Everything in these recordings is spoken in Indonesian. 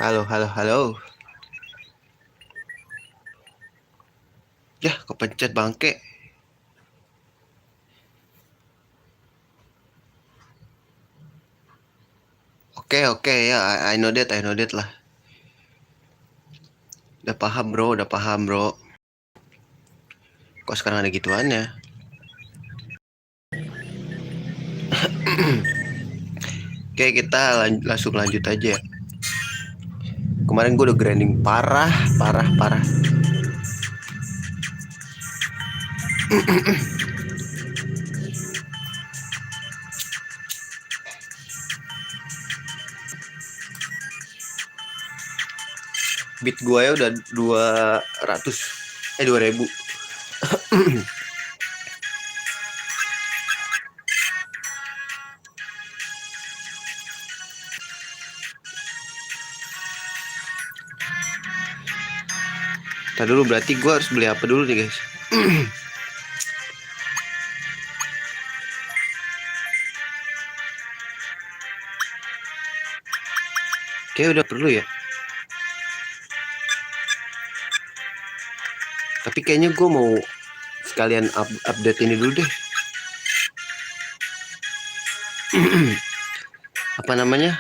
Halo, halo, halo. Ya, kepencet bangke. Oke, oke ya, I know that lah. Udah paham bro, udah paham bro. Kok sekarang ada gituannya? Oke, kita langsung lanjut aja. Kemarin gue udah grinding parah, parah, parah. Beat gue ya udah 200, 2000. Tadi dulu berarti gue harus beli apa dulu nih guys? Kayak udah perlu ya. Tapi kayaknya gue mau sekalian update ini dulu deh. Apa namanya?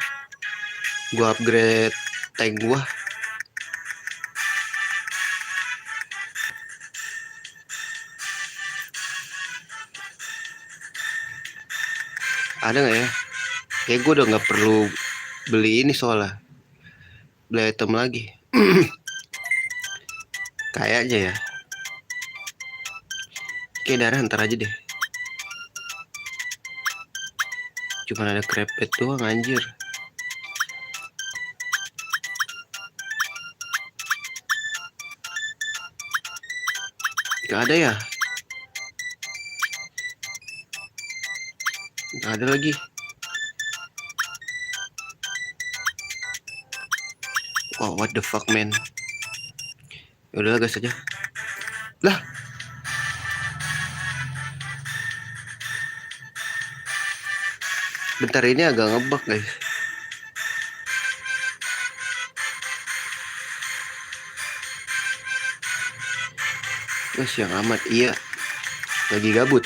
Gue upgrade tank gue. Ada nggak ya? Kayak gue udah nggak perlu beli ini soalnya. Beli item lagi. Kayaknya ya. Kayak darah ntar aja deh. Cuman ada crepet doang anjir. Gak ada ya? Gak ada lagi. Oh, what the fuck man. Yaudah gas aja. Lah, bentar ini agak ngebug guys. Wah, yang amat. Iya, lagi gabut.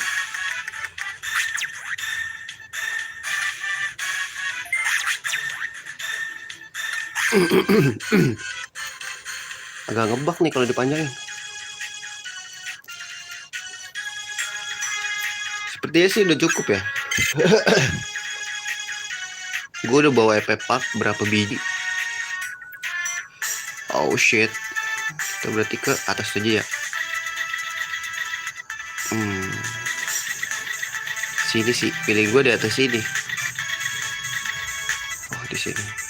Agak ngebug nih kalau dipanjangin. Sepertinya sih udah cukup ya. Gue udah bawa EP Pack berapa biji. Oh shit. Kita berarti ke atas aja ya. Sini sih, pilih gue di atas sini. Oh, di sini.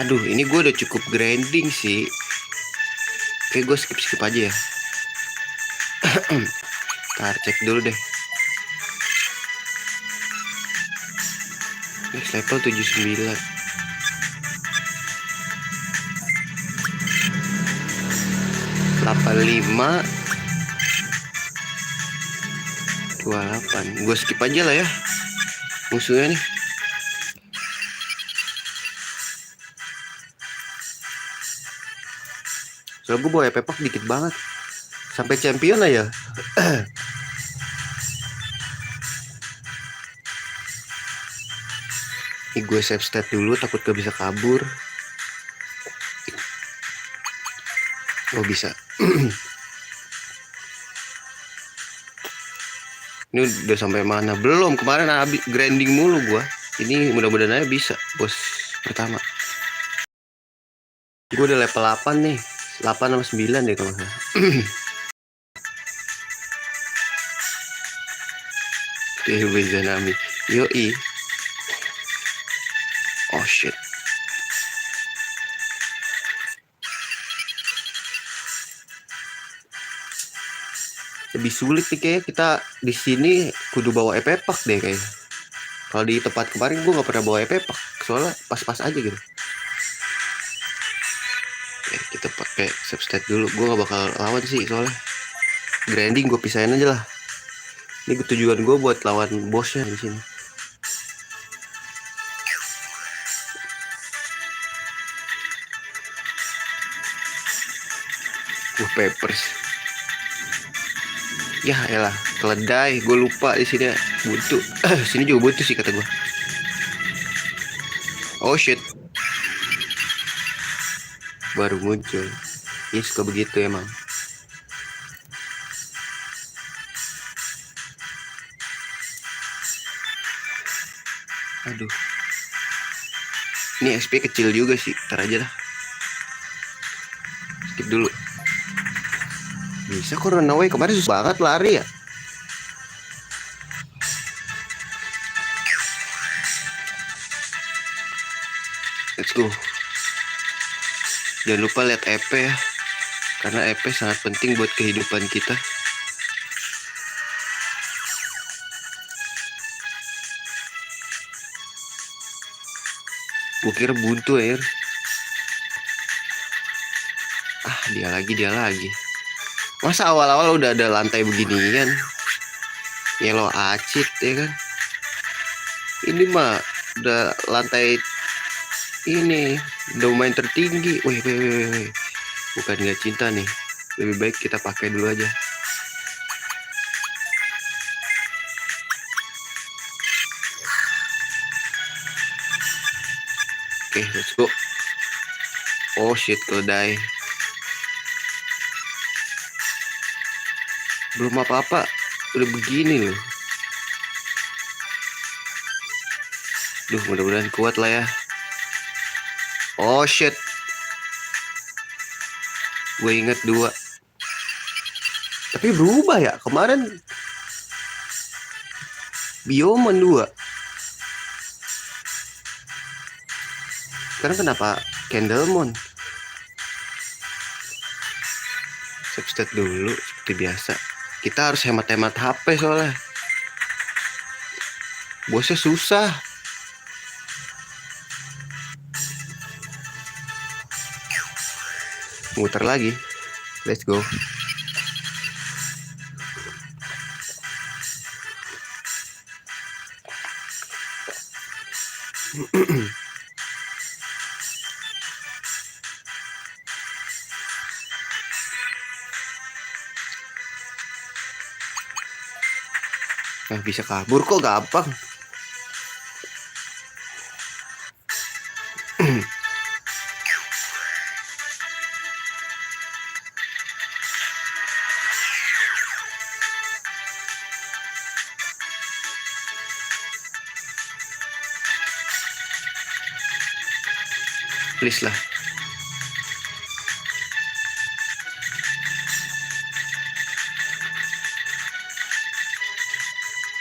Aduh, ini gue udah cukup grinding sih. Oke, gue skip aja ya. Ntar cek dulu deh. Next level 79. 85 28. Gue skip aja lah ya musuhnya nih. Soalnya gue bawa pepak dikit banget. Sampai champion lah ya. Ini gue save stat dulu, takut gak bisa kabur. Oh bisa. Ini udah sampai mana? Belum, kemarin habis grinding mulu gua. Ini mudah-mudahan aja bisa, bos pertama. Gue udah level 8 nih. 8 sama 9 deh kalau nggak salah. TB Zanami. Yoi. Oh shit. Lebih sulit nih kayak kita di sini kudu bawa epepak deh kayak. Kalau di tempat kemarin gue nggak pernah bawa epepak, soalnya pas-pas aja gitu. Oke, kita pakai substat dulu. Gue nggak bakal lawan sih soalnya. Grinding gue pisahin aja lah. Ini tujuan gue buat lawan bosnya di sini. Peppers. Ya elah, keledai. Gue lupa di sini buntu. Sini juga buntu sih kata gue. Oh shit. Baru muncul. Ini suka begitu emang. Aduh. Ini XP kecil juga sih. Ntar aja dah. Skip dulu. Bisa kok runaway. Kemarin susah banget lari ya. Let's go. Jangan lupa lihat EP ya. Karena EP sangat penting buat kehidupan kita. Gue kira buntu air. Dia lagi. Masa awal-awal udah ada lantai beginian? Yellow acid ya kan? Ini mah udah lantai ini domain tertinggi. Wih. Bukan nggak cinta nih. Lebih baik kita pakai dulu aja. Oke, let's go. Oh shit, keledai. Belum apa-apa, udah begini loh. Duh, mudah-mudahan kuat lah ya. Oh shit. Gue inget 2. Tapi berubah ya. Kemarin Bioman 2. Sekarang kenapa Candlemon? Substat dulu seperti biasa. Kita harus hemat-hemat HP soalnya. Bosnya susah. Muter lagi. Let's go. Nah, bisa kabur kok gampang. Please lah.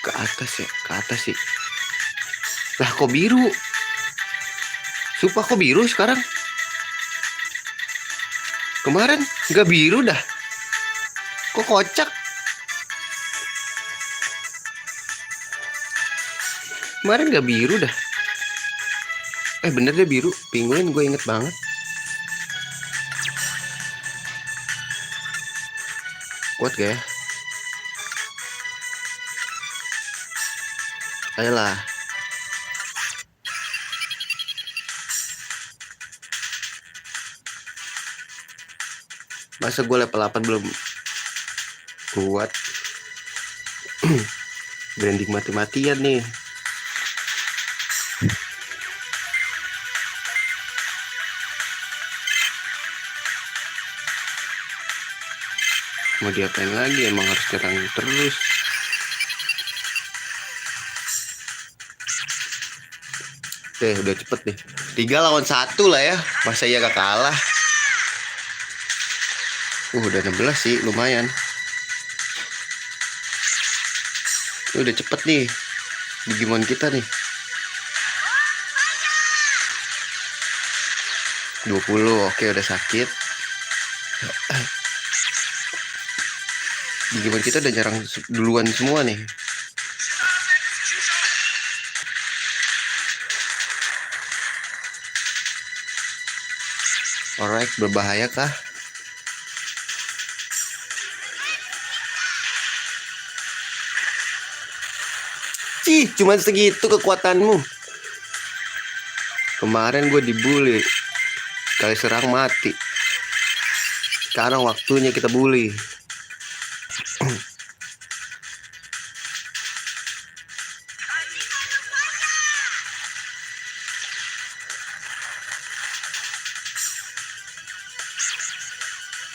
Ke atas sih. Lah kok biru? Sumpah kok biru sekarang? Kemarin nggak biru dah. Kok kocak? Kemarin nggak biru dah. Bener deh biru. Penguin gue inget banget. Kuat gak ya? Ayolah. Masa gue level 8 belum kuat. Branding mati-matian nih. Mau diapain lagi, emang harus nyerang terus. Udah cepet nih. 3 lawan 1 lah ya. Masa iya gak kalah. Udah 16 sih, lumayan. Udah cepet nih Digimon kita nih. 20, oke udah sakit. Digimon kita udah nyerang duluan semua nih. Alright, berbahaya kah? Cuman segitu kekuatanmu. Kemarin gue dibully. Kali serang mati. Sekarang waktunya kita bully.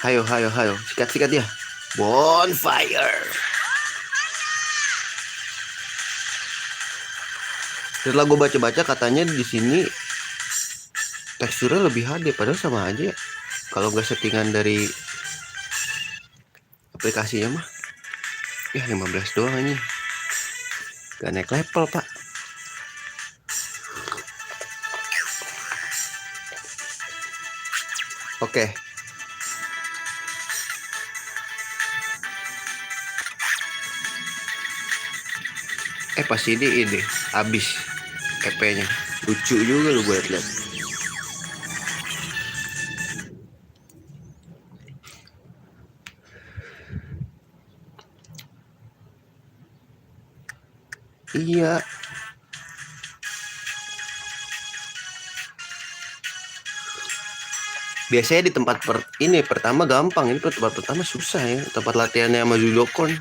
Hayo, sikat ya. Bonfire. Setelah gue baca-baca katanya di sini teksturnya lebih HD, padahal sama aja ya. Kalau nggak settingan dari aplikasinya mah. Ya 15 doang ini. Gak naik level, Pak. Oke. Pas ini habis EP-nya. Lucu juga lu buat lihat. Iya. Biasanya di tempat ini pertama gampang, ini tempat pertama susah ya. Tempat latihannya sama Judokon.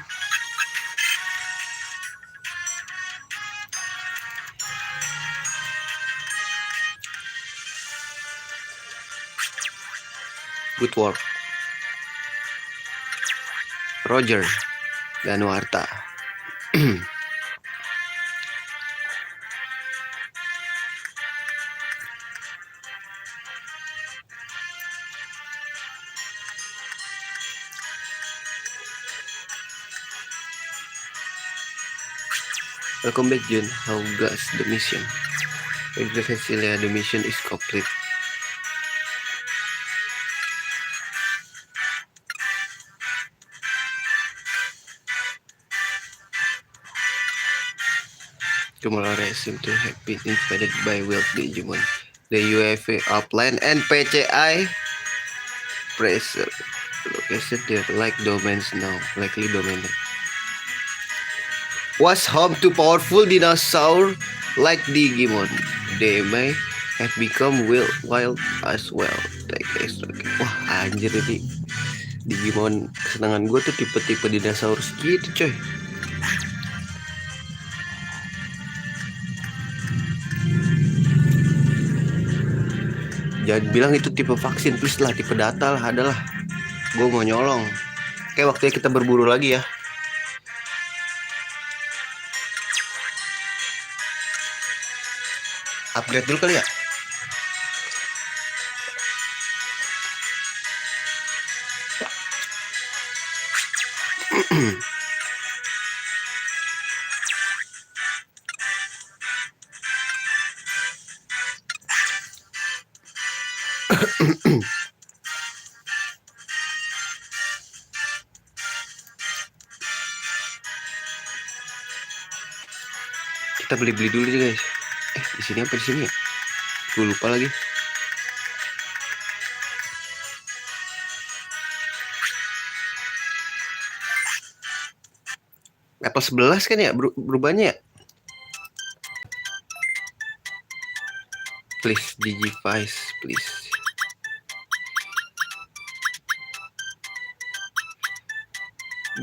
Good work, Roger Danuarta. Welcome back, John. How goes the mission? Cecilia, the mission is complete. Tomorrow seem to have been invaded by wild Digimon. The UFA upline and PCI pressure location there like domains now, likely domain. Was home to powerful dinosaur like Digimon. They may have become wild as well. Wah anjir ini Digimon kesenangan gue tuh tipe-tipe dinosaurus gitu coy. Jangan bilang itu tipe vaksin, please lah, tipe data lah, adalah. Gue mau nyolong. Oke, waktunya kita berburu lagi ya. Upgrade dulu kali ya. Kita beli-beli dulu nih guys. Di sini apa di sini ya? Gue lupa lagi. Level 11 kan ya berubahnya ya? Please Digivice, please.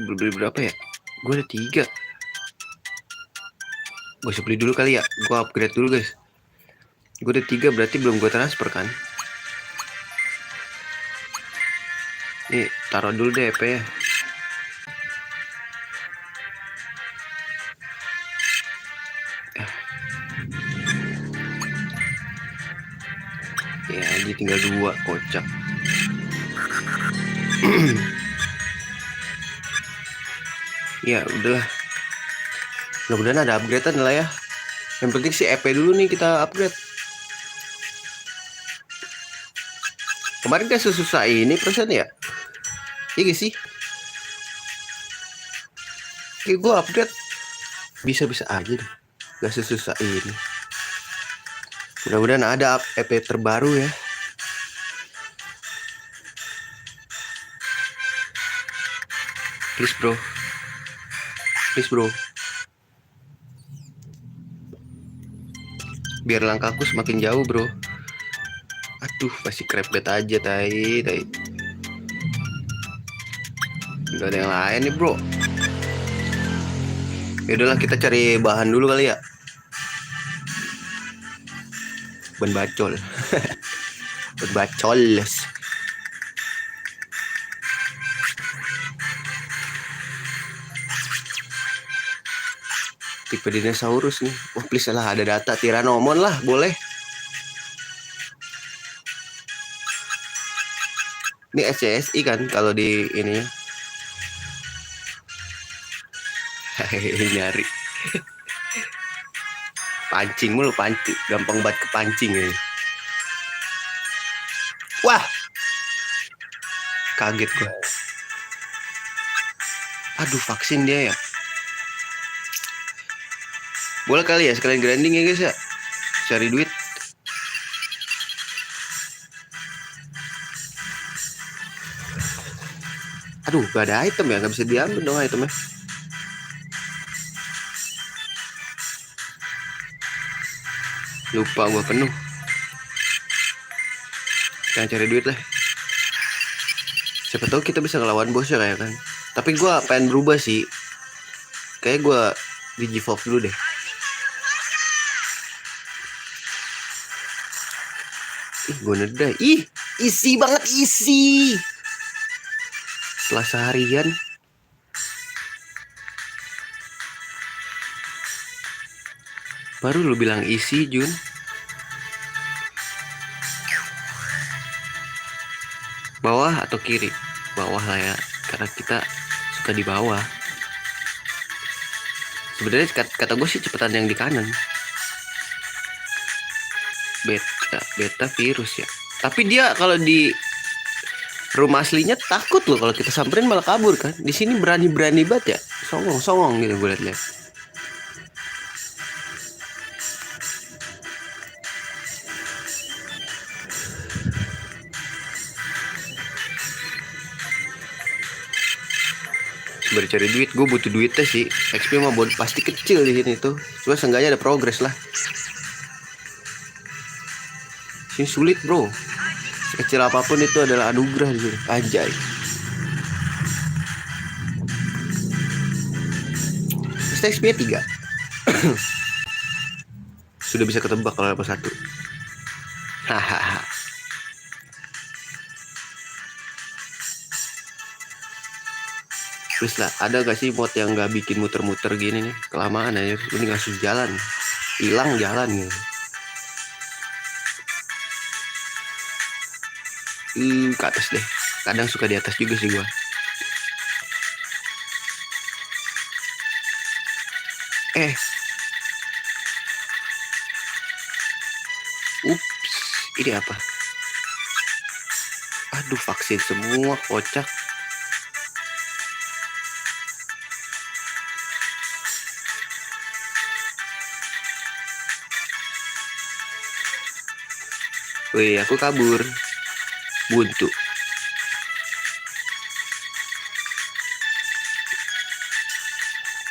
Beli berapa ya? Gue ada 3. Gue bisa beli dulu kali ya. Gue upgrade dulu guys. Gue ada 3 berarti belum gue transfer kan. Nih taruh dulu deh EP ya. Ya ini tinggal 2, kocak. Ya udahlah. Mudah-mudahan ada upgradean lah ya. Yang penting si EP dulu nih kita upgrade. Kemarin kan susah ini persen ya. Iya gak sih? Kayak gue upgrade bisa-bisa aja deh. Gak sesusah ini. Mudah-mudahan ada EP terbaru ya. Please bro. Please bro. Biar langkahku semakin jauh bro. Aduh masih crab bet aja tai. Gak ada yang lain nih bro. Yaudahlah kita cari bahan dulu kali ya. Ban bacol. Ban bacol. Tipe dinosaurus nih. Oh please lah, ada data Tyrannomon lah, boleh. Ini SCSI kan kalau di ini. Nyari. Pancing mulu, pancing. Gampang banget kepancing ya. Wah. Kaget gua. Aduh, vaksin dia ya. Boleh kali ya sekalian grinding ya guys ya. Cari duit. Aduh, gak ada item ya, gak bisa diambil dong itemnya. Lupa gua penuh. Jangan cari duit lah. Siapa tahu kita bisa ngelawan bosnya kayak kan. Tapi gua pengen berubah sih. Kayak gua Digivolve dulu deh. Ih, gue neda. Ih, isi banget, isi. Setelah seharian. Baru lu bilang isi, Jun. Bawah atau kiri? Bawah lah ya, karena kita suka di bawah. Sebenarnya kata gue sih cepetan yang di kanan. Beta virus ya. Tapi dia kalau di rumah aslinya takut loh kalau kita samperin malah kabur kan. Di sini berani banget ya. Songong gitu gue liat. Baru cari duit, gue butuh duitnya sih. XP mah pasti kecil di sini tuh. Cuma seenggaknya ada progres lah. Sini sulit bro. Sekecil apapun itu adalah anugerah di sini. Anjay. Terus XP 3. Sudah bisa ketebak kalau level 1. Hahaha. Terus lah, ada gak sih mod yang gak bikin muter-muter gini nih? Kelamaan aja, ini ngasih jalan. Hilang jalan gitu. Ke atas deh. Kadang suka di atas juga sih gua. Ups, ini apa? Aduh, vaksin semua, kocak. Wih, aku kabur. Buntu.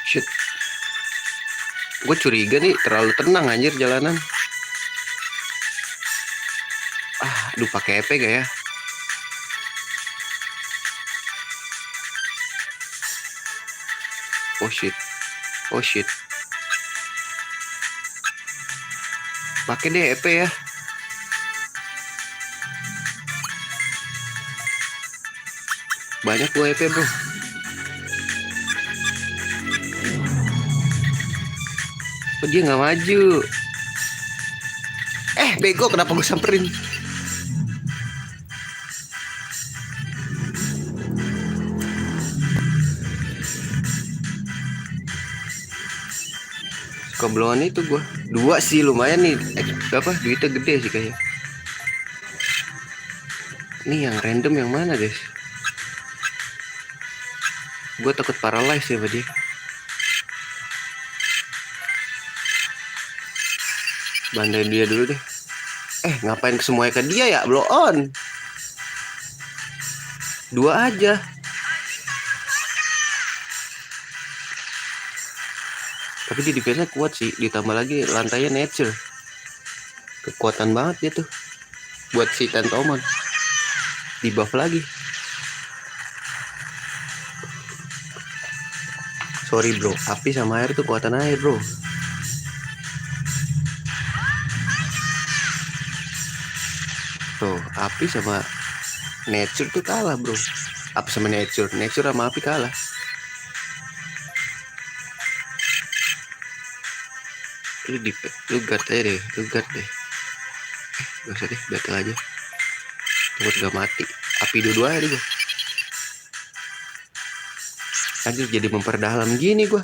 Shit. Gue curiga nih, terlalu tenang anjir jalanan. Aduh, pakai EP gak ya? Oh shit. Pakai deh EP ya. Banyak gue EP bro. Oh, dia nggak maju. Bego, kenapa gue samperin? Kebelongan itu gue 2 sih lumayan nih. Apa duitnya gede sih kayaknya. Ini yang random yang mana guys? Gue takut paralyze ya sama dia. Bandain dia dulu deh. Ngapain semuanya ke dia ya? Blow on 2 aja. Tapi dia defense-nya kuat sih. Ditambah lagi lantainya nature. Kekuatan banget dia tuh. Buat si Tentomon. Di buff lagi. Sorry bro, api sama air tuh kekuatan air bro. Tuh, api sama nature tuh kalah bro. Api sama nature sama api kalah. Lu guard aja deh, lu guard deh. Gak usah deh, battle aja. Takut gak mati. Api dua-duanya deh. Anjir, jadi memperdalam gini gua.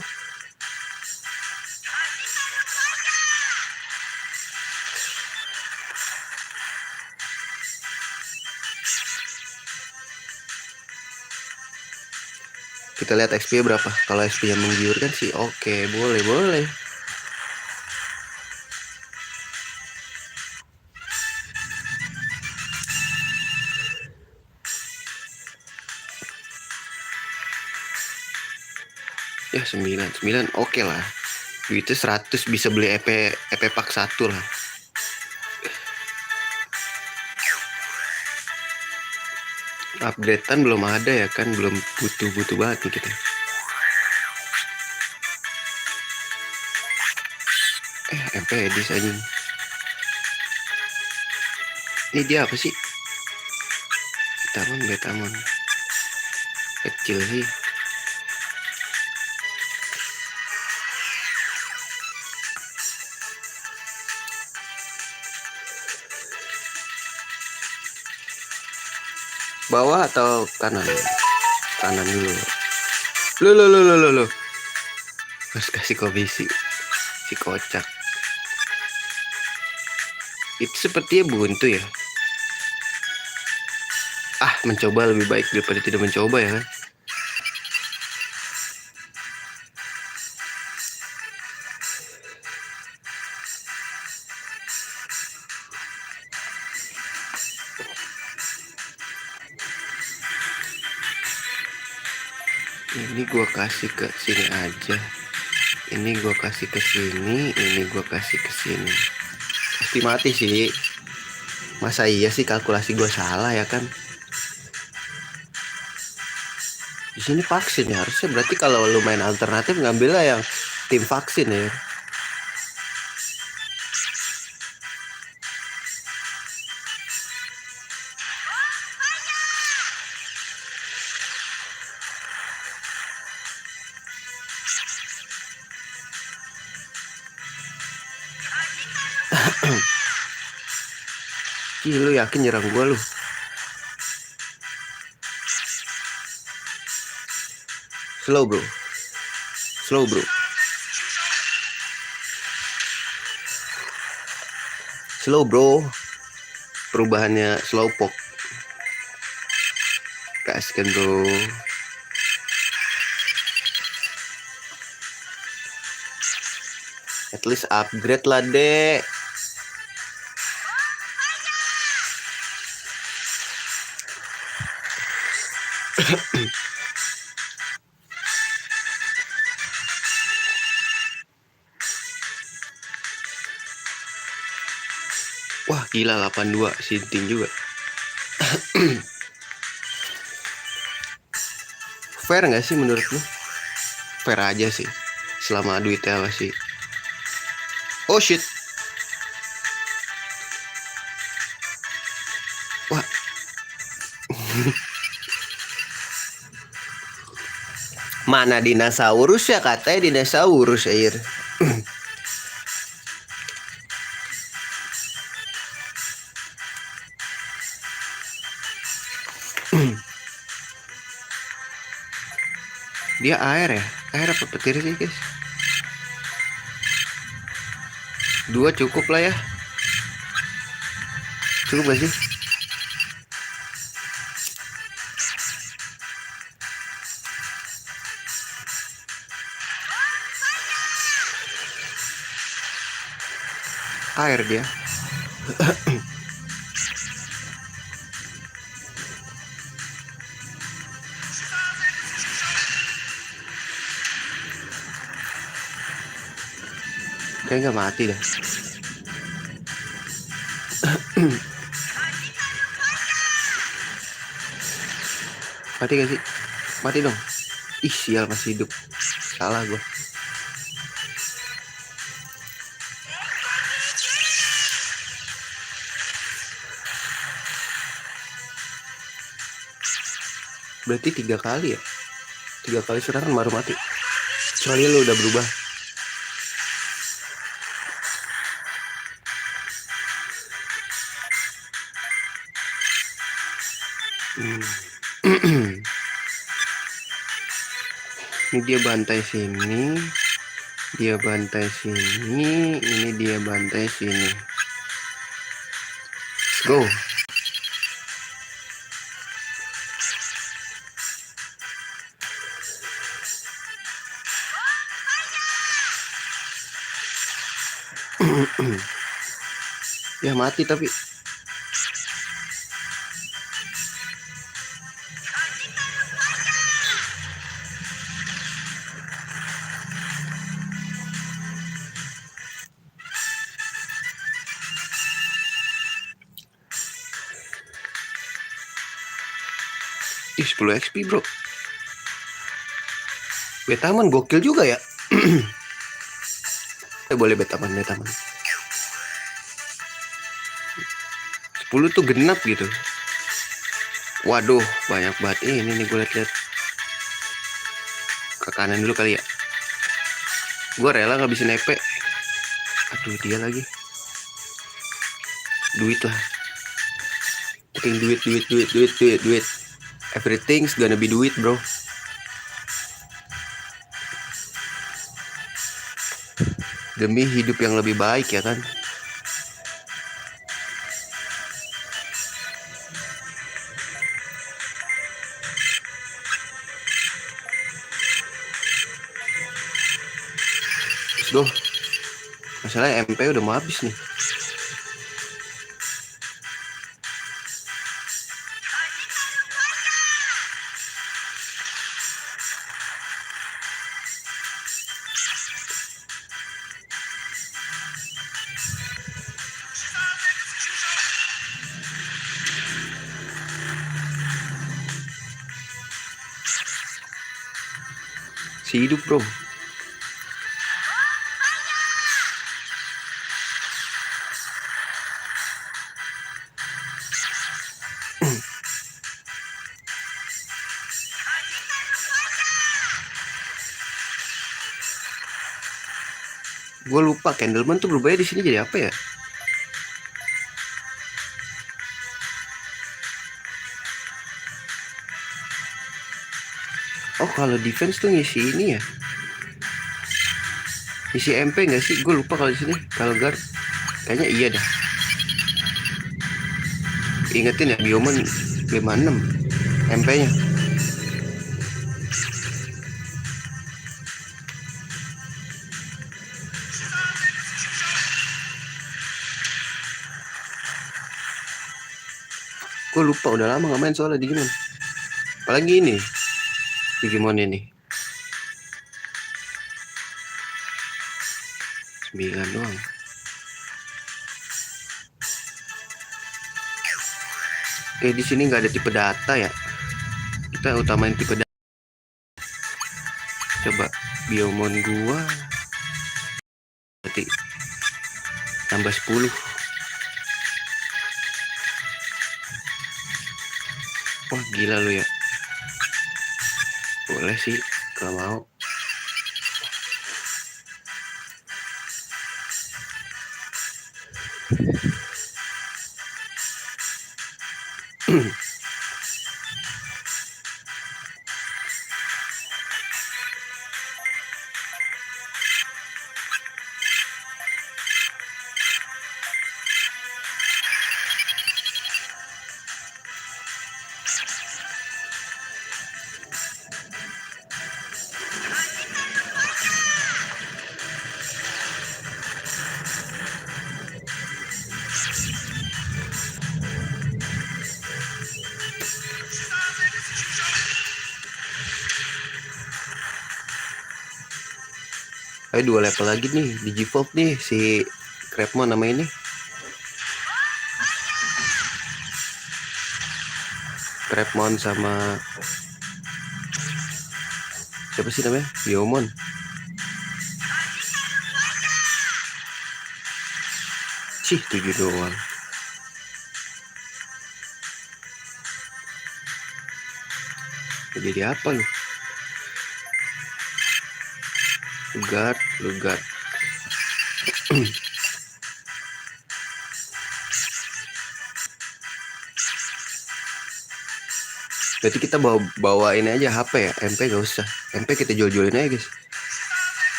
Kita lihat XP berapa. Kalau XP yang menggiurkan sih oke, boleh. Ya 9 oke lah. Duitnya 100 bisa beli EP pack 1 lah. Updatean belum ada ya kan, belum butuh banget nih kita. MP edis aja. Ini dia apa sih? Betamon kecil sih. Bawah atau kanan? Kanan dulu. Lu. Harus kasih komisi. Si kocak. Itu sepertinya buntu ya. Mencoba lebih baik daripada tidak mencoba ya kan. Ini gua kasih ke sini aja. Ini gua kasih ke sini, ini gua kasih ke sini. Pasti mati sih. Masa iya sih kalkulasi gua salah ya kan? Di sini vaksin ya, harusnya berarti kalau lu main alternatif ngambilnya yang tim vaksin ya. Ih, lu yakin nyerang gua lu? Slow bro. Perubahannya slowpoke. Kasihkan bro. At least upgrade lah dek. Wah gila 82 sinting juga. Fair gak sih menurut lu? Fair aja sih, selama duitnya masih. Oh shit. Wah. Mana dinosaurus ya, katanya dinosaurus air. Dia air ya? Air apa petir sih guys? 2 cukup lah ya. Cukup gak sih? Air dia. Kayaknya nggak mati dah. Mati gak sih? Mati dong. Ih sial, masih hidup. Salah gue. Berarti 3 kali ya? 3 kali serangan baru mati. Soalnya lu udah berubah. Ini dia bantai sini, dia bantai sini, ini dia bantai sini. Let's go. Ya mati tapi. Ih, 10 XP bro. Betaman gokil juga ya. Boleh betaman. 10 tuh genap gitu. Waduh, banyak banget ini nih, gue liat ke kanan dulu kali ya. Gue rela ngabisin EP. Aduh, dia lagi. Duit lah. Penting duit. Everything's gonna be duit, bro. Demi hidup yang lebih baik ya kan. Let's go. Masalahnya MP udah mau habis nih. Si hidup bro. Gue lupa Candleman tuh berubahnya di sini jadi apa ya? Oh, kalau defense tuh ngisi ini ya? Ngisi MP nggak sih? Gue lupa kalau di sini. Kalau guard, kayaknya iya dah. Ingetin ya, Bioman 56 MP-nya. Gue lupa, udah lama gak main soalnya Digimon. Apalagi ini Digimon ini 9 doang. Oke, di sini nggak ada tipe data ya. Kita utamain tipe data. Coba Biomon gua berarti tambah 10. Wah, gila lu ya. Boleh sih kalau mau. Ayo 2 level lagi nih di G-Volt nih si Crabmon nama ini. Crabmon sama Siapa sih namanya? Biomon. Cih, 7 doang. Jadi apa lu? Lugat. Berarti kita bawa ini aja HP ya, MP gak usah. MP kita jual-jualin aja guys.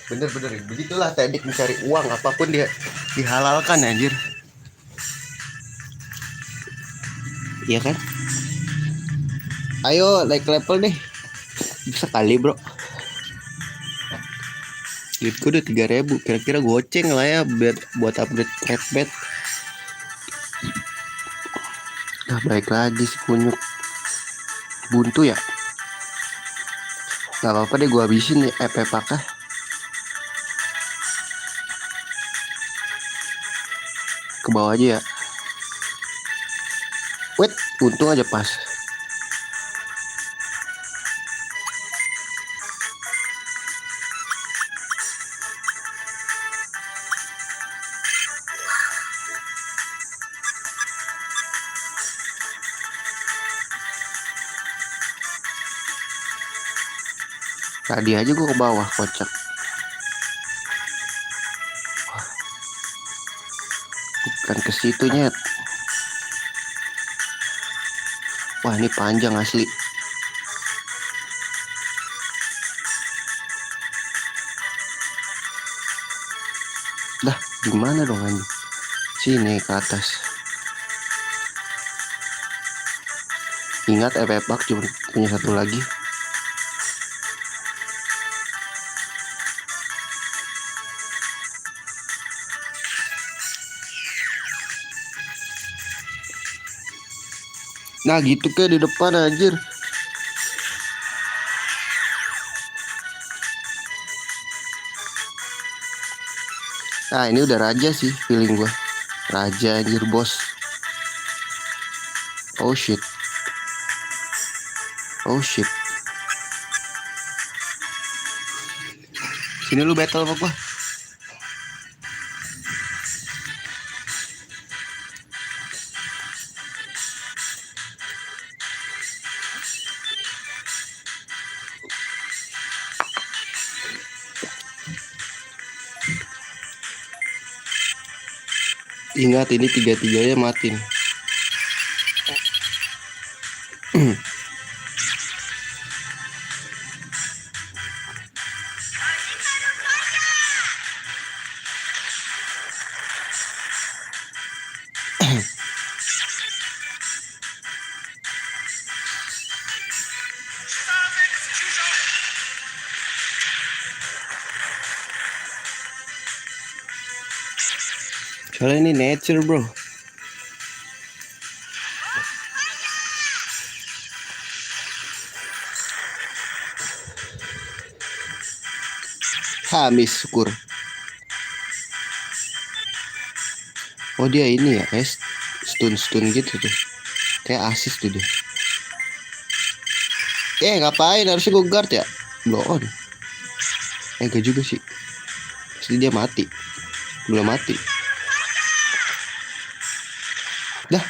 Bener begitulah teknik mencari uang, apapun dia dihalalkan anjir. Iya kan? Ayo like level deh. Bisa kali bro. Duitku udah 3.000. Kira-kira goceng lah ya buat upgrade red bed. Nah baik lagi si kunyuk. Buntu ya. Gak apa-apa deh, gue habisin ya EP pakah. Ke bawah aja ya. Wait, untung aja pas. Tadi aja gue ke bawah, kocak. Bukan ke situ nyet. Wah ini panjang asli. Dah gimana dong anjing? Sini ke atas. Ingat EP pak cuma punya satu lagi. Nah gitu kayak di depan anjir. Nah ini udah raja sih feeling gue. Raja anjir bos. Oh shit. Sini lu battle sama gua. Ingat ini 3-3-nya mati nih. Soalnya ini nature bro. Habis syukur. Oh dia ini ya, stun gitu tuh. Kayak asis tuh dia. Ngapain harusnya gue guard ya? Blow on. Gak juga sih. Pasti dia mati. Belum mati. Dah.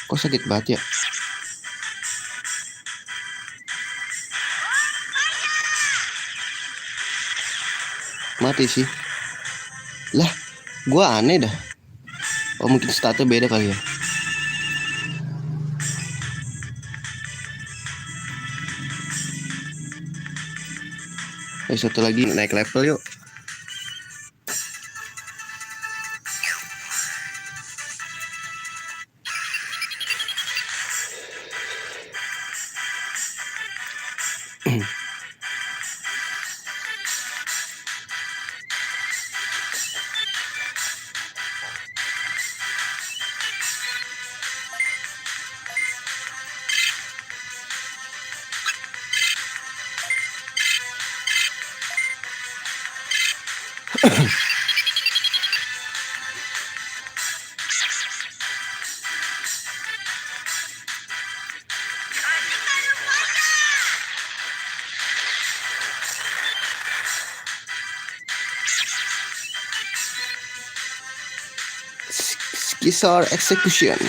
Kok sakit banget ya? Mati sih. Lah, gua aneh dah. Oh mungkin statnya beda kali ya. Satu lagi naik level yuk. Kisar Execution.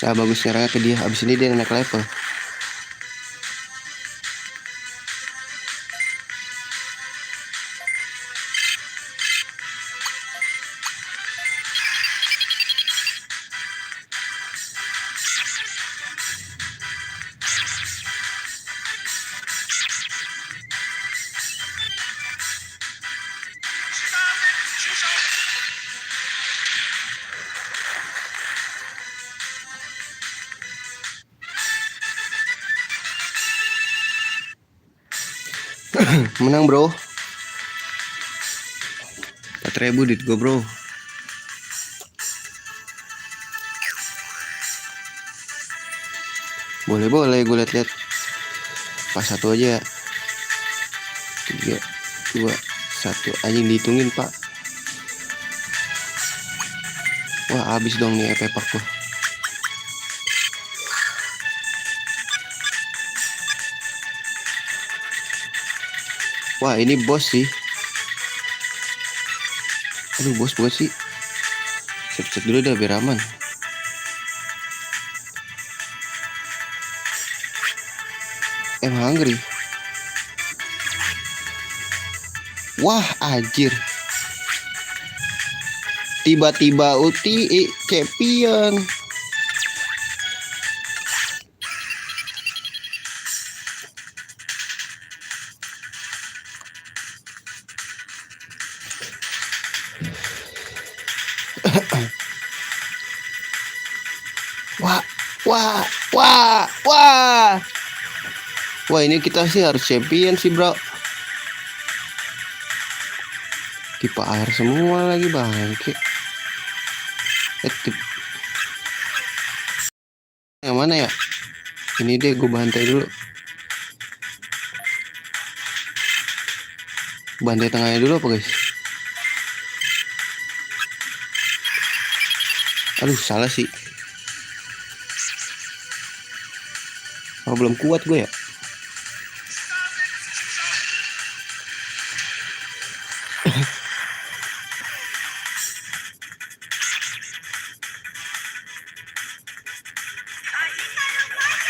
Nah, bagus nyerangnya ke dia. Abis ini dia naik level. Menang bro. 4.000 duit gue bro. Boleh gue liat-liat. Pas satu aja. 3, 2, 1. Anjing dihitungin pak. Wah abis dong nih EP Park tuh. Wah ini bos sih. Aduh bos bukan sih. Cek dulu dah biar aman. Hungry. Wah anjir. Tiba-tiba ulti champion. Wah ini kita sih harus champion sih bro. Tipe air semua lagi bangke. Yang mana ya? Ini deh gue bantai dulu. Bantai tengahnya dulu apa guys? Aduh salah sih. Oh belum kuat gue ya.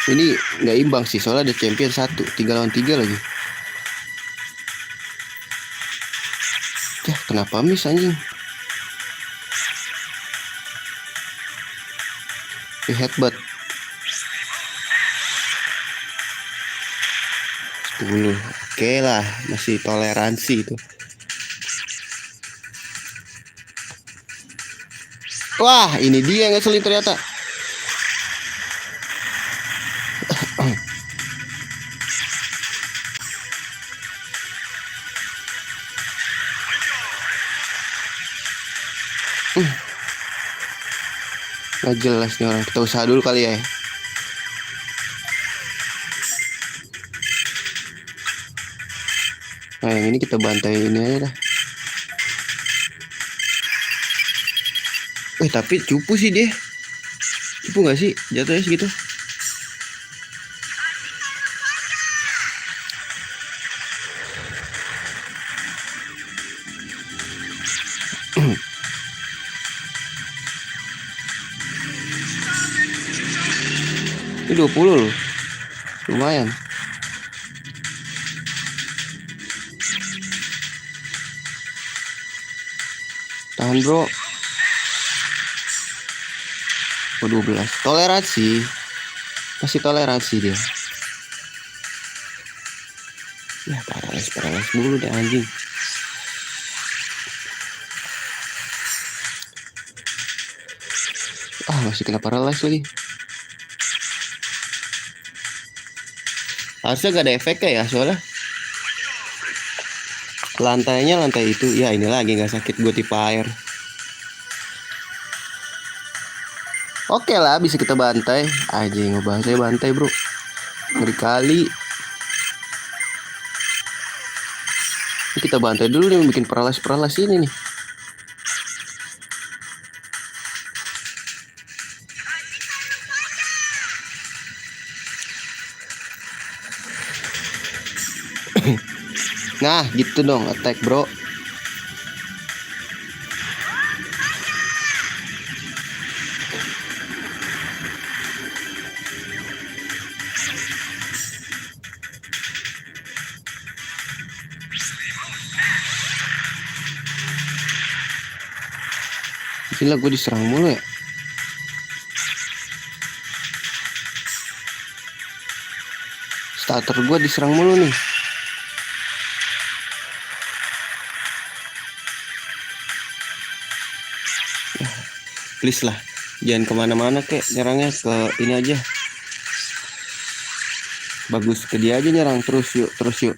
Ini nggak imbang sih soalnya ada champion 1, 3 lawan 3 lagi. Yah kenapa miss anjing? Headbutt 10. Oke lah masih toleransi itu. Wah ini dia yang ngeselin ternyata. Gak jelas nih orang. Kita usaha dulu kali ya. Nah yang ini kita bantai ini aja dah. Tapi cupu sih dia. Cupu gak sih jatuhnya segitu? Ini 20 loh. Lumayan. Tahan bro. 12. Toleransi. Masih toleransi dia. Ya paralyze dulu deh anjing. Masih kena paralyze lagi. Harusnya gak ada efeknya ya soalnya lantainya lantai itu. Ya ini lagi gak sakit gue tipe air. Oke lah bisa kita bantai. Anjing ngebahasnya bantai bro. Ngeri kali. Kita bantai dulu nih, bikin peralas ini nih. Nah gitu dong, attack bro. Gila, gue diserang mulu ya. Starter gue diserang mulu nih. Please lah, jangan kemana-mana kek, nyerangnya ke ini aja. Bagus, ke dia aja nyerang. Terus yuk.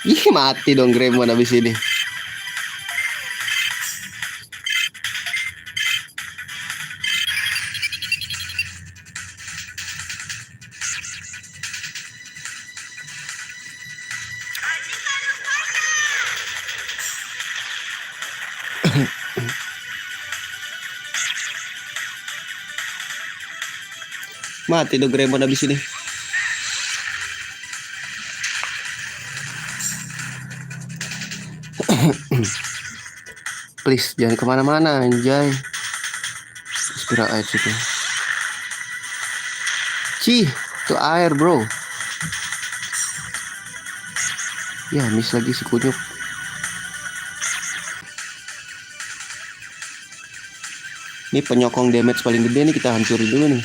Ih, mati dong Gremon abis ini. Mati dong Gremon abis ini. Please jangan kemana-mana anjay. Spiral air situ. Cih, itu air bro. Ya miss lagi si kunyuk. Ini penyokong damage paling gede nih, kita hancurin dulu nih.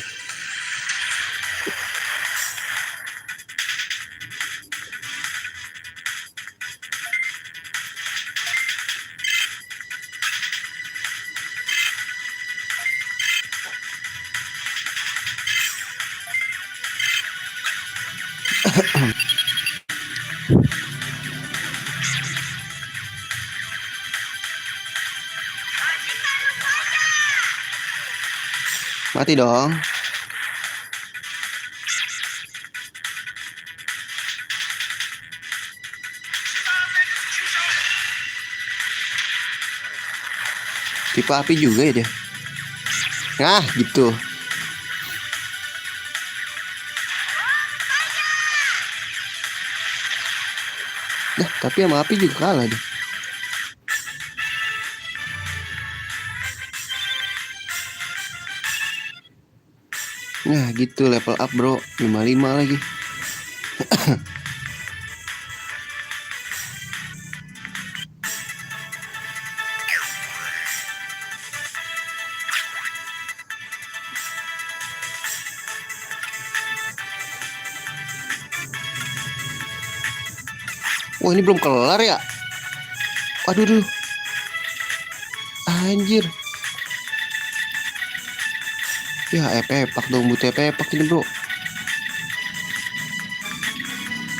Mati dong. Tipe api juga ya dia. Nah gitu. Nah tapi sama api juga kalah deh. Nah gitu, level up bro, 55 lagi. Wah ini belum kelar ya. Aduh. Anjir. Ya epak dong, butuh epak ini bro.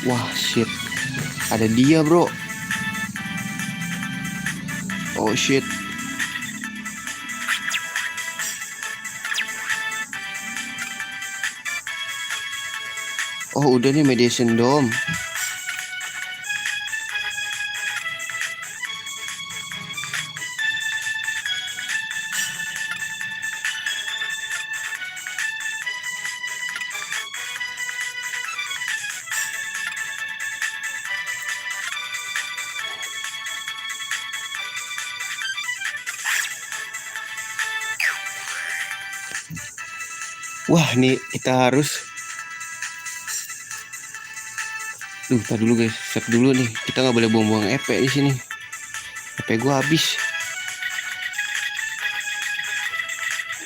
Wah shit, ada dia bro. Oh shit. Oh udah nih, Mediation Dome. Wah nih kita harus. Tar dulu guys, save dulu nih. Kita nggak boleh buang-buang EP di sini. EP gua habis.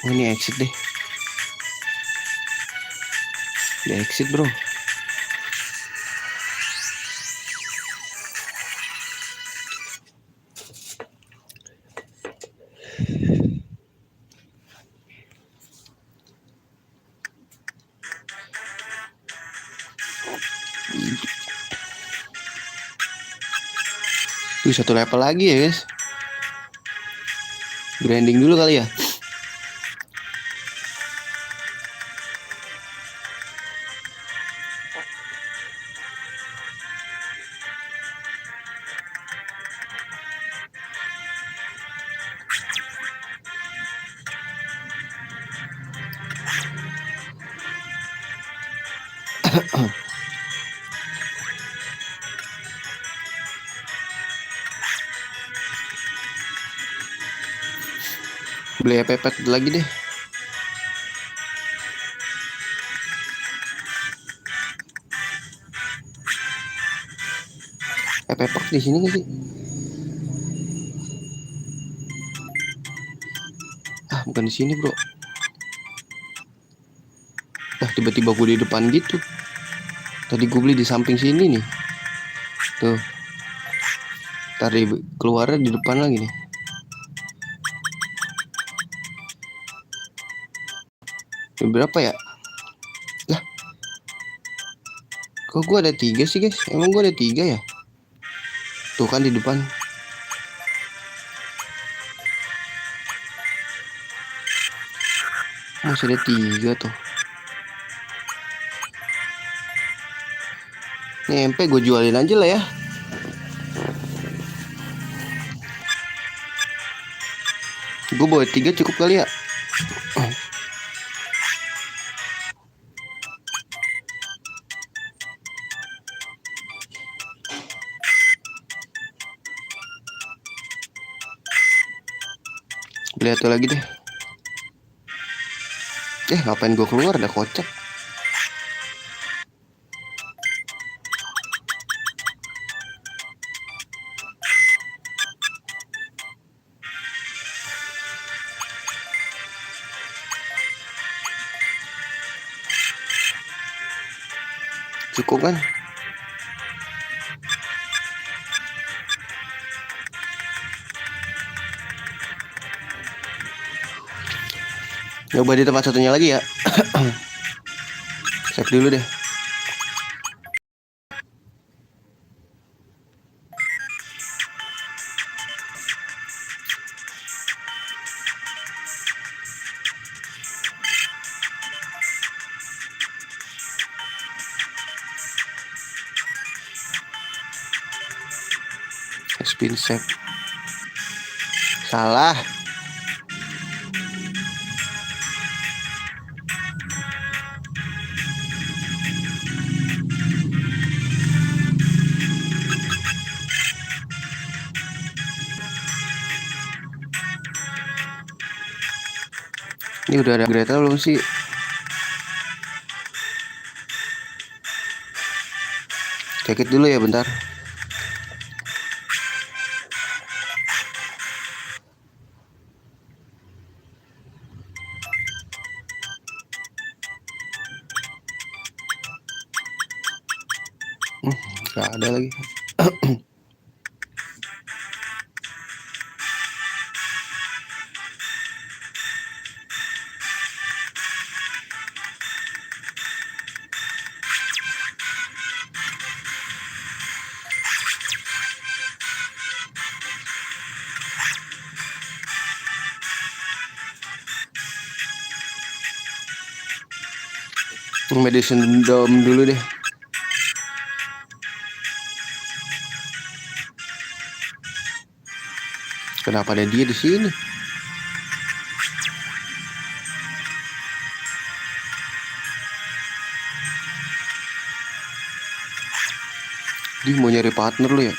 Oh ini exit deh. Di exit bro. Satu level lagi ya guys. Grinding dulu kali ya. Beli pepet lagi deh. Pepet di sini nggak sih? Ah, bukan di sini bro. Ah, tiba-tiba gue di depan gitu. Tadi gue beli di samping sini nih. Tuh. Tadi keluarnya di depan lagi nih. Ini berapa ya? Lah, kok gue ada 3 sih guys? Emang gue ada 3 ya? Tuh kan di depan. Masih ada 3 tuh. Nyampe gue jualin aja lah ya. Gue bawa 3 cukup kali ya. Beli satu lagi deh. Ngapain gue keluar, ada kocak. Cukup kan? Coba di tempat satunya lagi ya. Save dulu deh. Spin save. Salah. Ini udah ada Greta belum sih? Cek dulu ya bentar. Gak ada lagi. Medicine Dome dulu deh. Kenapa ada dia di sini? Dia mau nyari partner lu ya?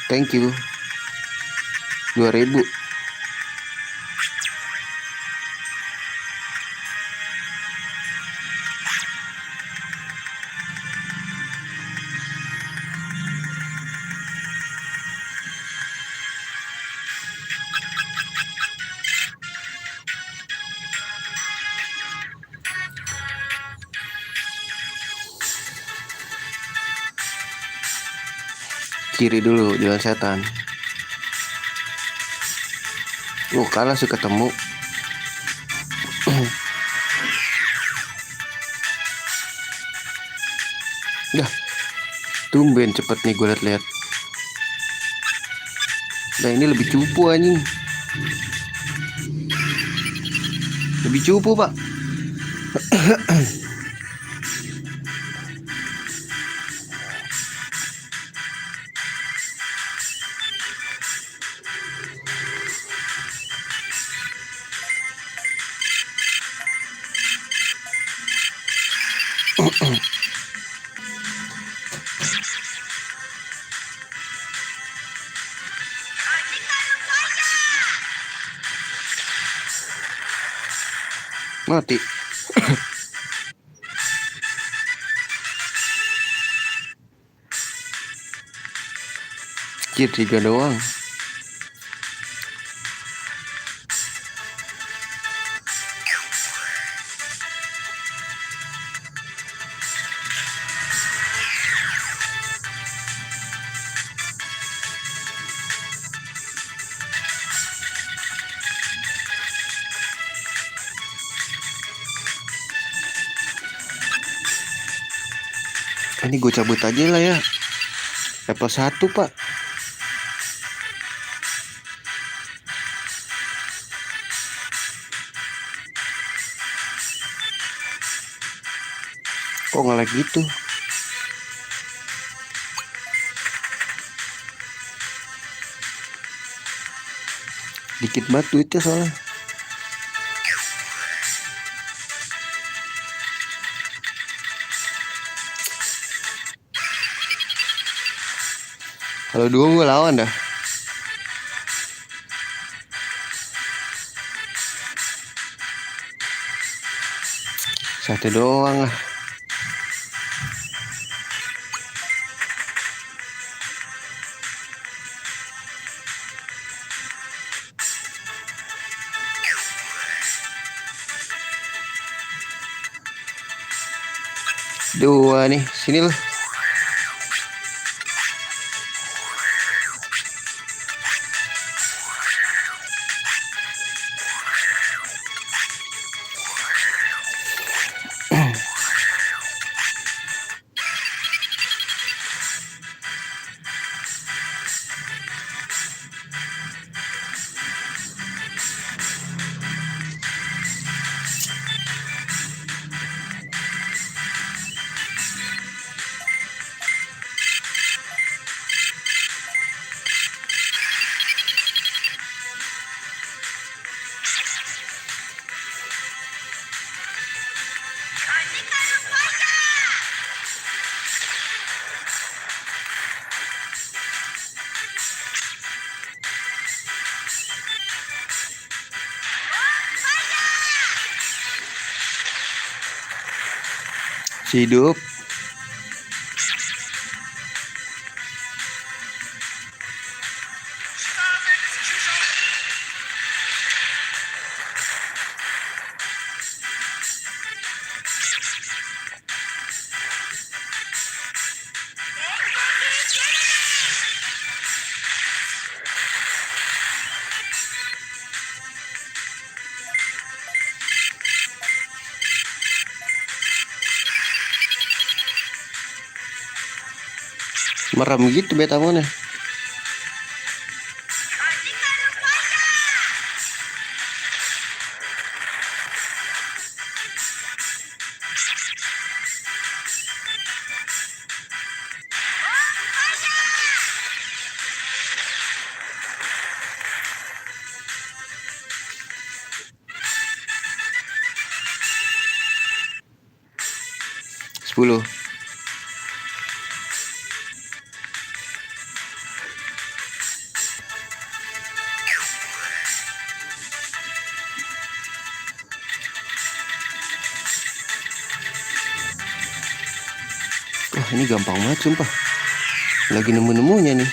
Thank you. 2000. Kiri dulu, jalan setan. Kalah sih ketemu. Dah, tumben cepet nih gue liat-liat. Nah ini lebih cupu anjing. Lebih cupu pak. Mati. Kir 3 doang. Ini gue cabut aja lah ya. Level 1 pak. Kok nge-lag gitu? Dikit banget duitnya soalnya. Kalau dua gue lawan dah. Satu doang lah. Dua nih, sini loh. Hidup. Merem gitu betamonnya. Sepuluh. Wah ini gampang banget sumpah. Lagi nemu-nemunya nih.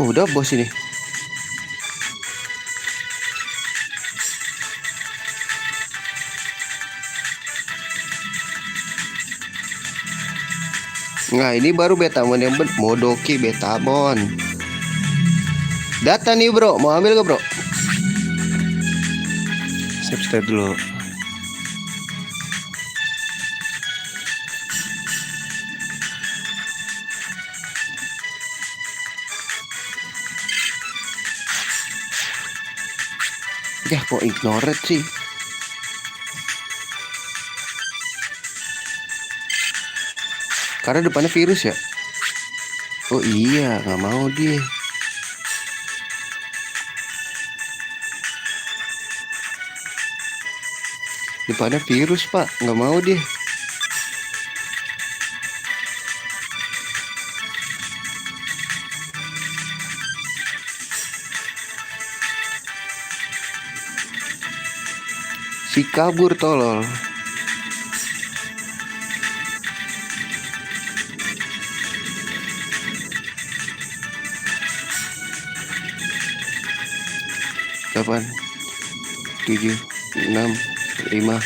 Oh udah bos ini. Nah ini baru Betamon yang Modoki Betamon. Data nih bro, mau ambil gak bro? Subscribe dulu. Ya kok ignored sih? Karena depannya virus ya. Oh iya, nggak mau dia. Depannya virus pak, nggak mau dia. Si kabur tolol. Delapan, 7, 6, 5,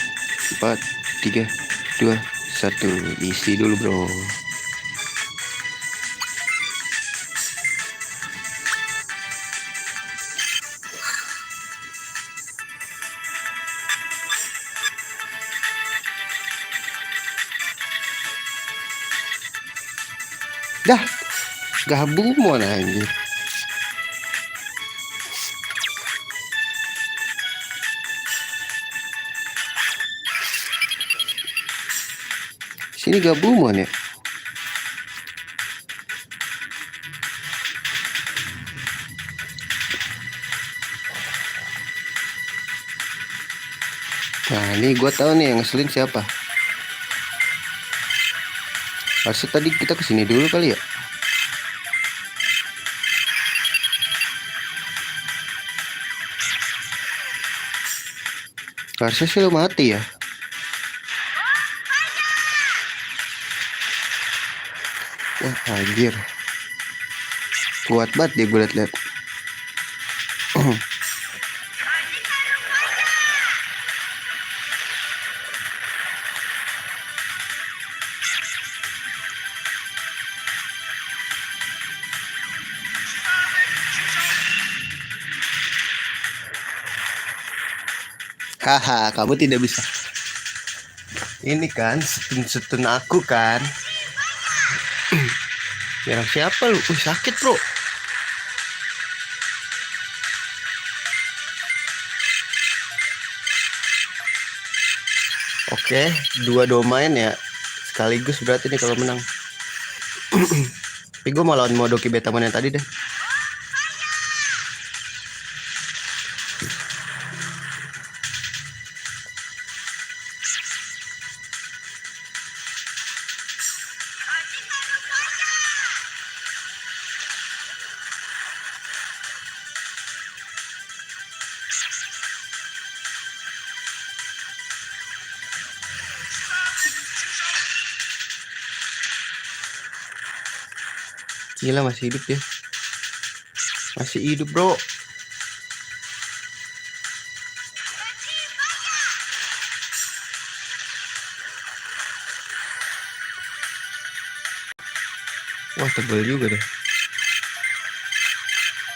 4, 3, 2, 1. Isi dulu bro. Dah, gabung mau anjir. Sini gabung ya. Nah ini gue tahu nih yang ngeselin siapa. Harusnya tadi kita kesini dulu kali ya. Harusnya sih lo mati ya. Wah anjir. Kuat banget dia gue liat-liat. Haha, kamu tidak bisa. Ini kan setun aku kan. Yang siapa lu? Sakit bro. Oke, 2 domain ya. Sekaligus berarti nih kalau menang. Tapi gue mau lawan Modoki Betamon yang tadi deh. Gila masih hidup dia. Masih hidup bro. Wah tebel juga deh.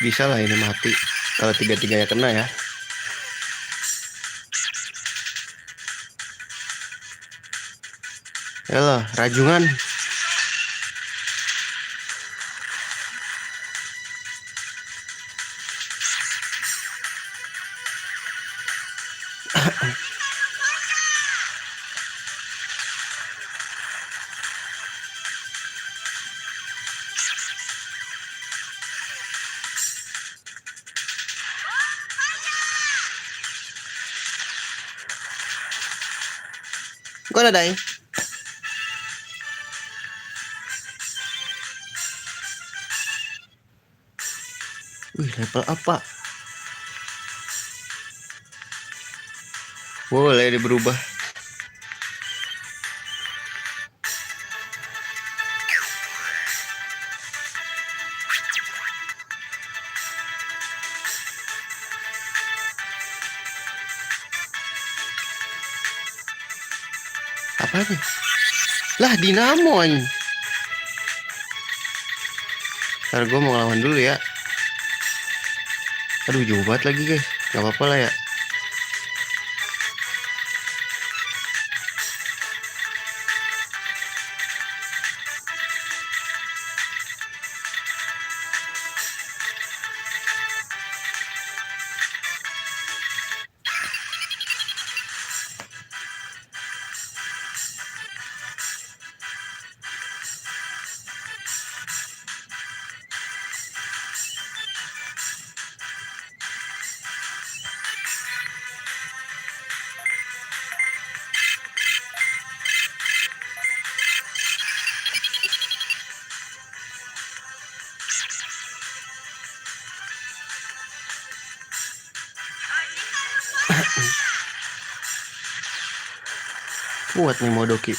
Bisa lah ini mati. Kalau 3-3-nya kena ya. Yalah rajungan. Gue ada dai. Wih level apa? Boleh dia berubah. Apa nih? Lah dinamo anjing. Ntar gue mau ngelawan dulu ya. Aduh jauh banget lagi guys. Gak apa-apa lah ya. Kuat nih Modoki.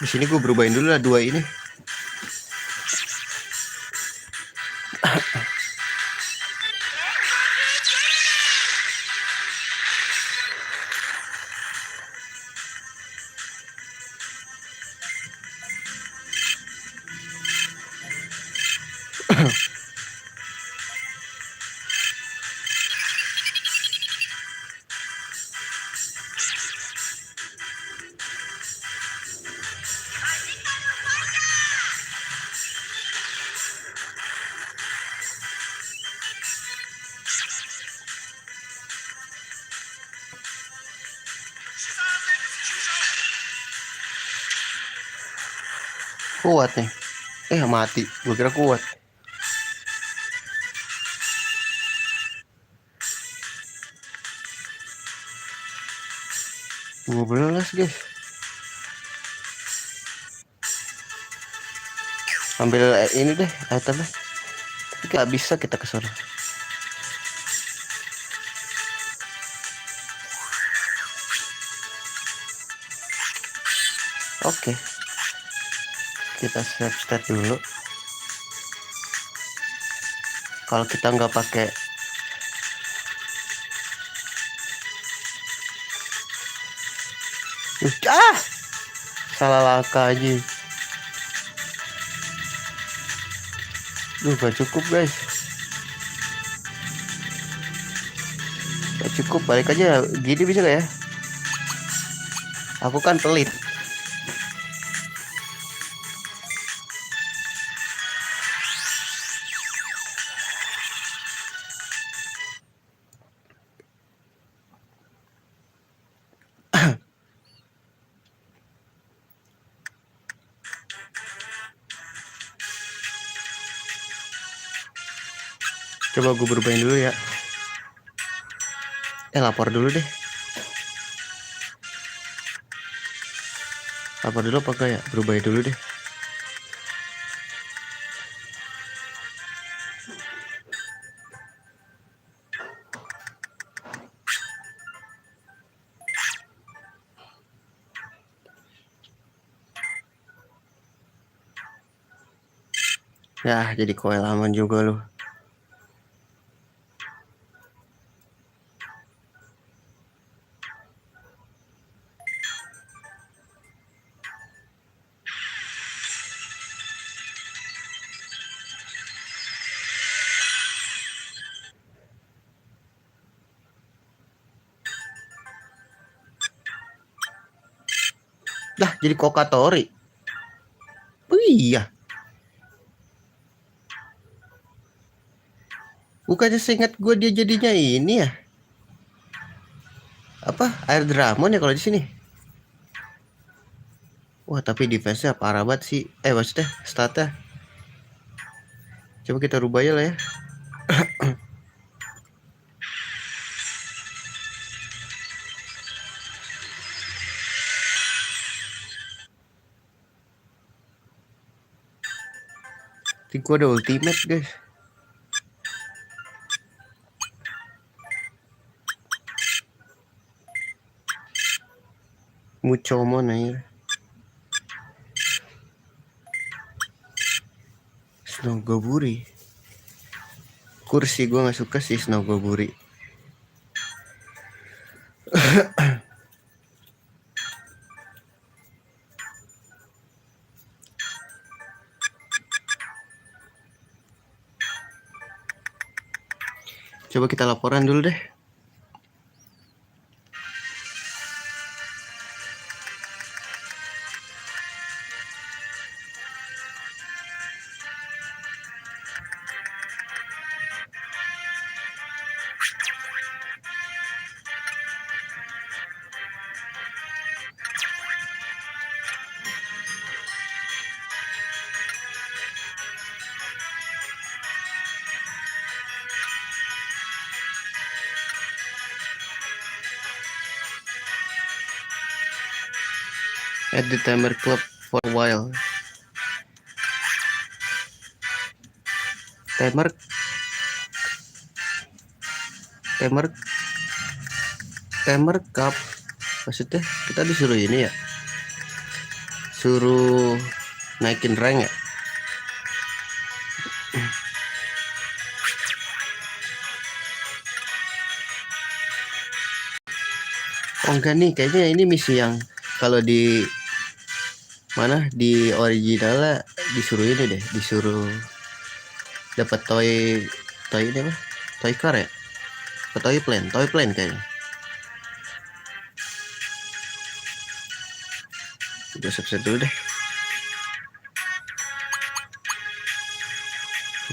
Di sini gue berubahin dulu lah dua ini. Kuat nih. Mati. Gue kira kuat. Gue belas guys. Ambil ini deh itemnya. Tapi gak bisa kita ke sana. Oke. Kita save stat dulu. Kalau kita nggak pakai salah langkah aja. Gak cukup guys. Gak cukup, balik aja. Gini bisa gak ya? Aku kan pelit. Coba gue berubahin dulu ya. Lapor dulu deh. Lapor dulu apa enggak ya? Berubahin dulu deh. Ya, jadi koel aman juga lu. Dah, jadi Kokatori. Oh iya. Bukannya seingat gue dia jadinya ini ya? Apa? Air Dramon ya kalau di sini? Wah, tapi defense-nya parah banget sih. Maksudnya statnya. Coba kita rubah aja lah ya. Tapi gue ada ultimate guys. Mucomon aja. Snowgoburi. Kursi gue nggak suka sih Snowgoburi. Coba kita laporan dulu deh. At the Timer Club for a while. Timer Cup. Maksudnya kita disuruh ini ya, suruh naikin rank ya. Oh enggak nih, kayaknya ini misi yang kalau di mana di originalnya disuruh ini deh, disuruh dapat toy ini apa? Toy car ya? Atau toy plane kayaknya. Gue subscribe dulu deh.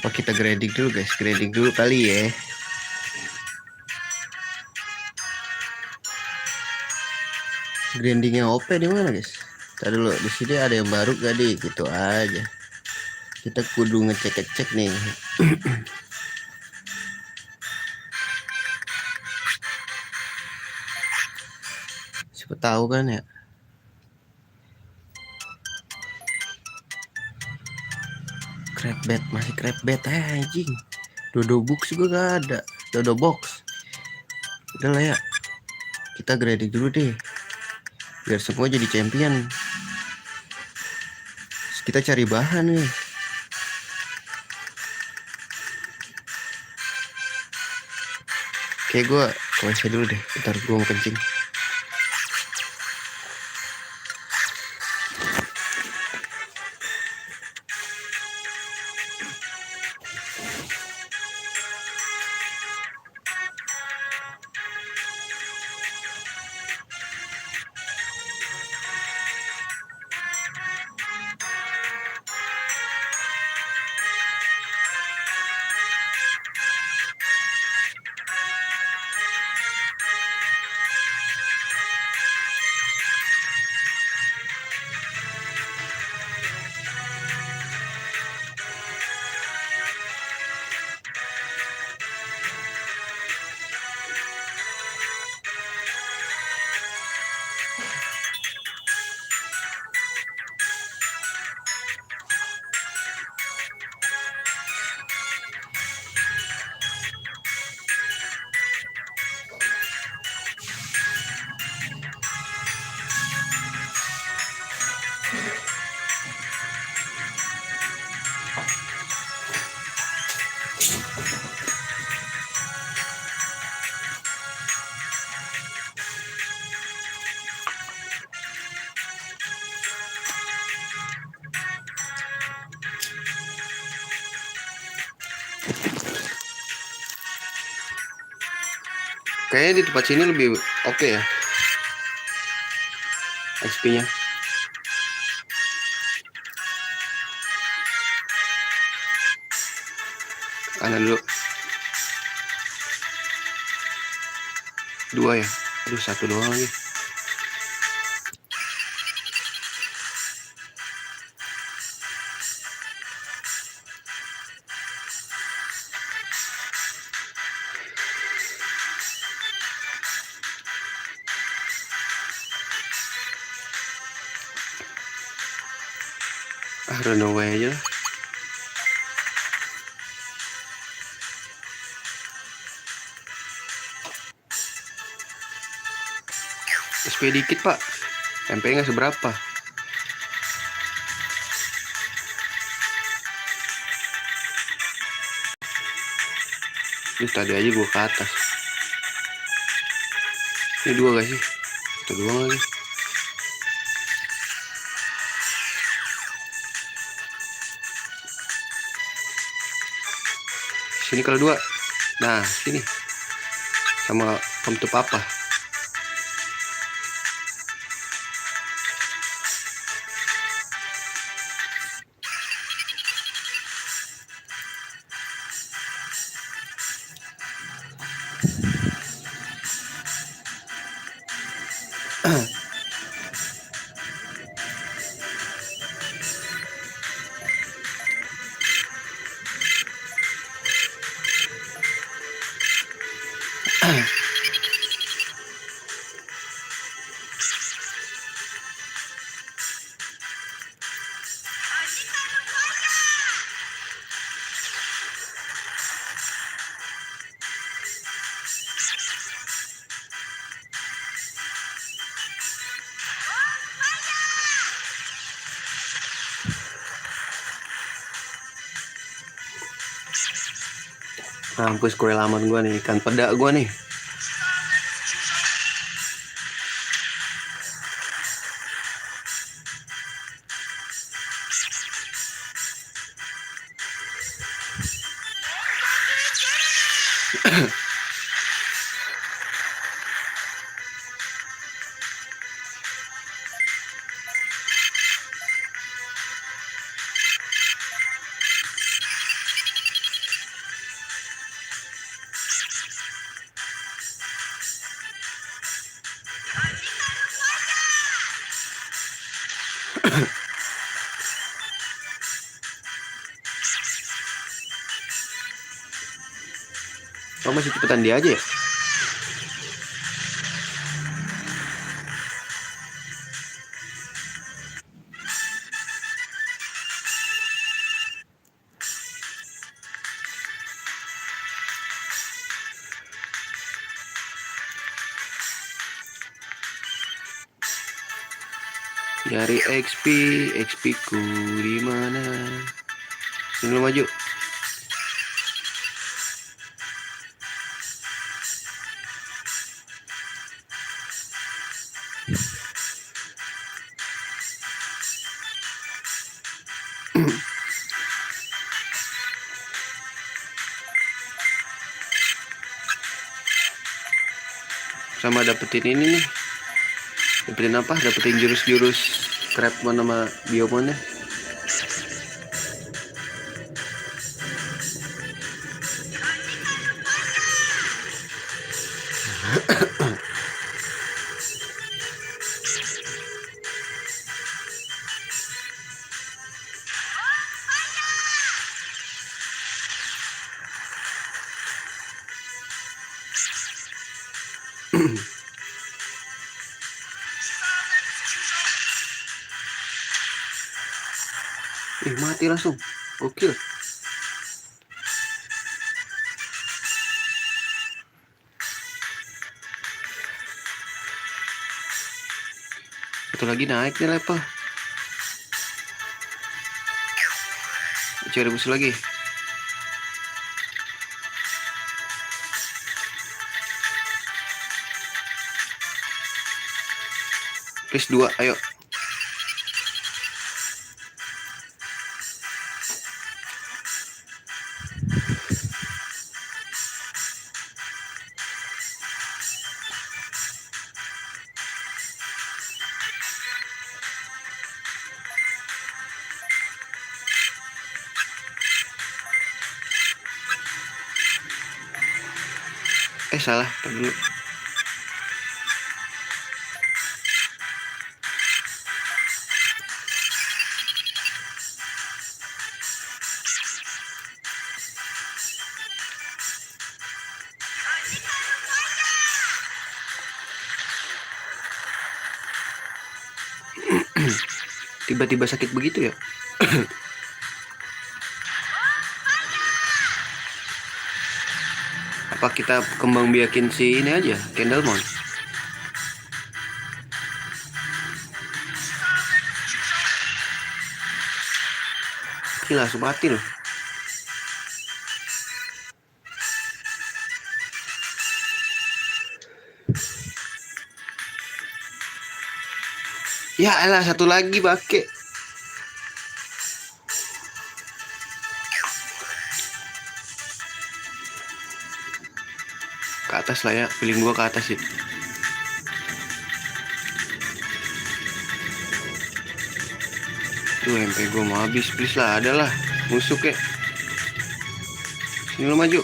Apa kita grading dulu guys? Grading dulu kali ya. Grindingnya OP di mana guys? Tadi dulu di sini ada yang baru gak di? Gitu aja. Kita kudu ngecek nih. Siapa tahu kan ya. Crab bed, masih crab bed anjing. Dodo box juga gak ada. Dodo box. Udah lah ya. Kita grading dulu deh. Biar semua jadi champion. Terus kita cari bahan nih. Kayak gue ke WC dulu deh. Bentar gue mau kencing. Kayaknya di tempat sini lebih oke ya XP-nya. Kanan dulu. 2 ya. Aduh, 1 doang lagi. Runaway aja lah. SP dikit pak. MP nggak seberapa. Terus tadi aja gua ke atas. Ini 2 gak sih? Itu doang lagi. Sini kalau 2. Nah, sini. Sama pemtup apa? Mampus kue laman gua nih, ikan peda gua nih. Oh, masih cepetan dia aja ya? Nyari XP ku di mana? Sini lu maju. Sama dapetin ini nih. Dapetin apa? Dapetin jurus-jurus Crabmon sama Biomonnya. Mati langsung. Gokil. Satu lagi naik nih level. Cari musuh lagi. Please 2, ayo. Salah, tar dulu. Tiba-tiba sakit begitu ya? Apa kita kembang biakin si ini aja, Candlemon? Gila, langsung mati loh. Ya elah, satu lagi pakai. Ke atas lah ya, feeling gua ke atas sih. Tuh MP gua mau habis, please lah, ada lah musuh kek. Sini lo maju.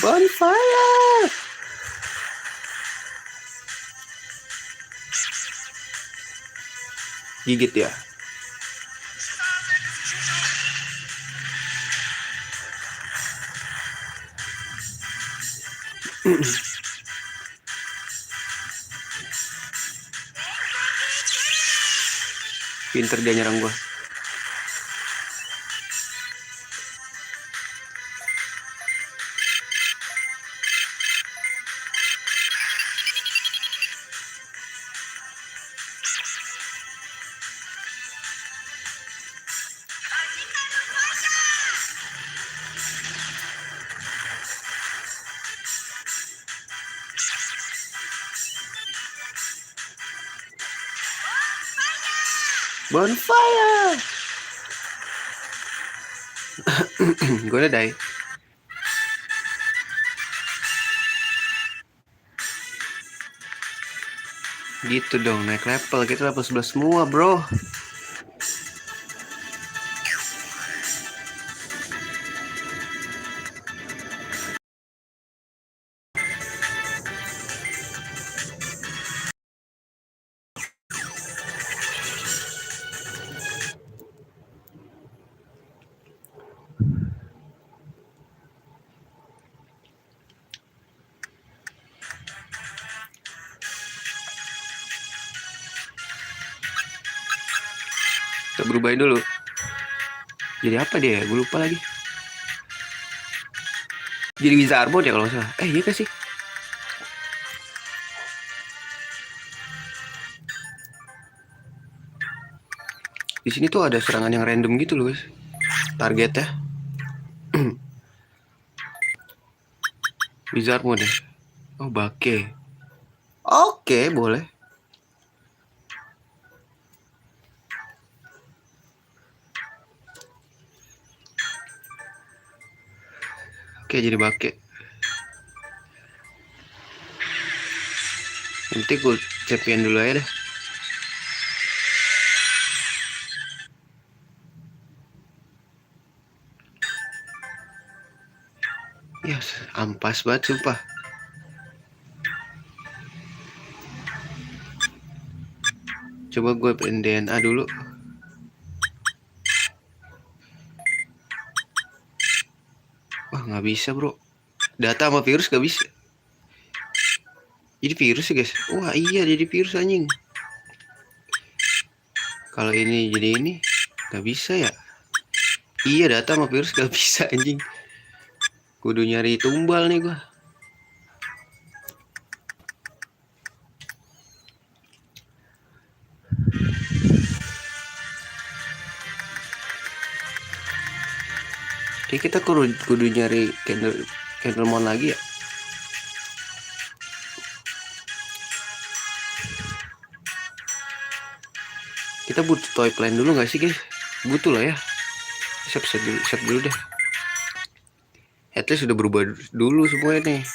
Bonfire. Gigit ya. Pinter dia nyerang gua. Bonfire. Gue udah die. Gitu dong, naik level. Kita level 11 semua, bro. Kita berubahin dulu. Jadi apa dia? Gue lupa lagi. Jadi Wizard Mode ya kalau nggak salah. Iya kan sih? Di sini tuh ada serangan yang random gitu loh, guys. Targetnya. Wizard Mode. Oh, bake. Oke, boleh. Oke, jadi bake. Nanti gue champion dulu aja deh. Yes, ampas banget sumpah. Coba gue DNA dulu. Wah, nggak bisa bro. Data sama virus nggak bisa. Jadi virus ya guys. Wah iya, jadi virus anjing. Kalau ini jadi ini nggak bisa ya. Iya, data sama virus nggak bisa anjing. Kudu nyari tumbal nih gua. Oke, kita kudu nyari Candlemon lagi ya. Kita butuh toy plan dulu nggak sih guys? Butuh lah ya. Set dulu deh. Headless sudah berubah dulu semuanya nih.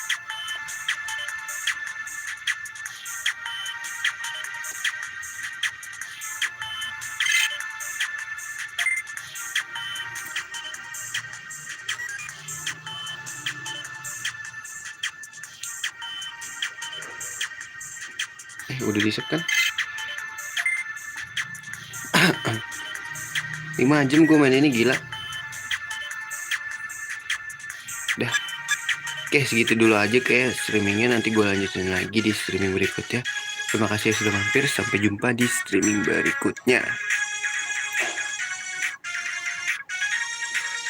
Udah di kan 5 jam gue main ini, gila. Dah. Oke, segitu dulu aja kayak streamingnya. Nanti gue lanjutin lagi di streaming berikutnya. Terima kasih sudah mampir. Sampai jumpa di streaming berikutnya.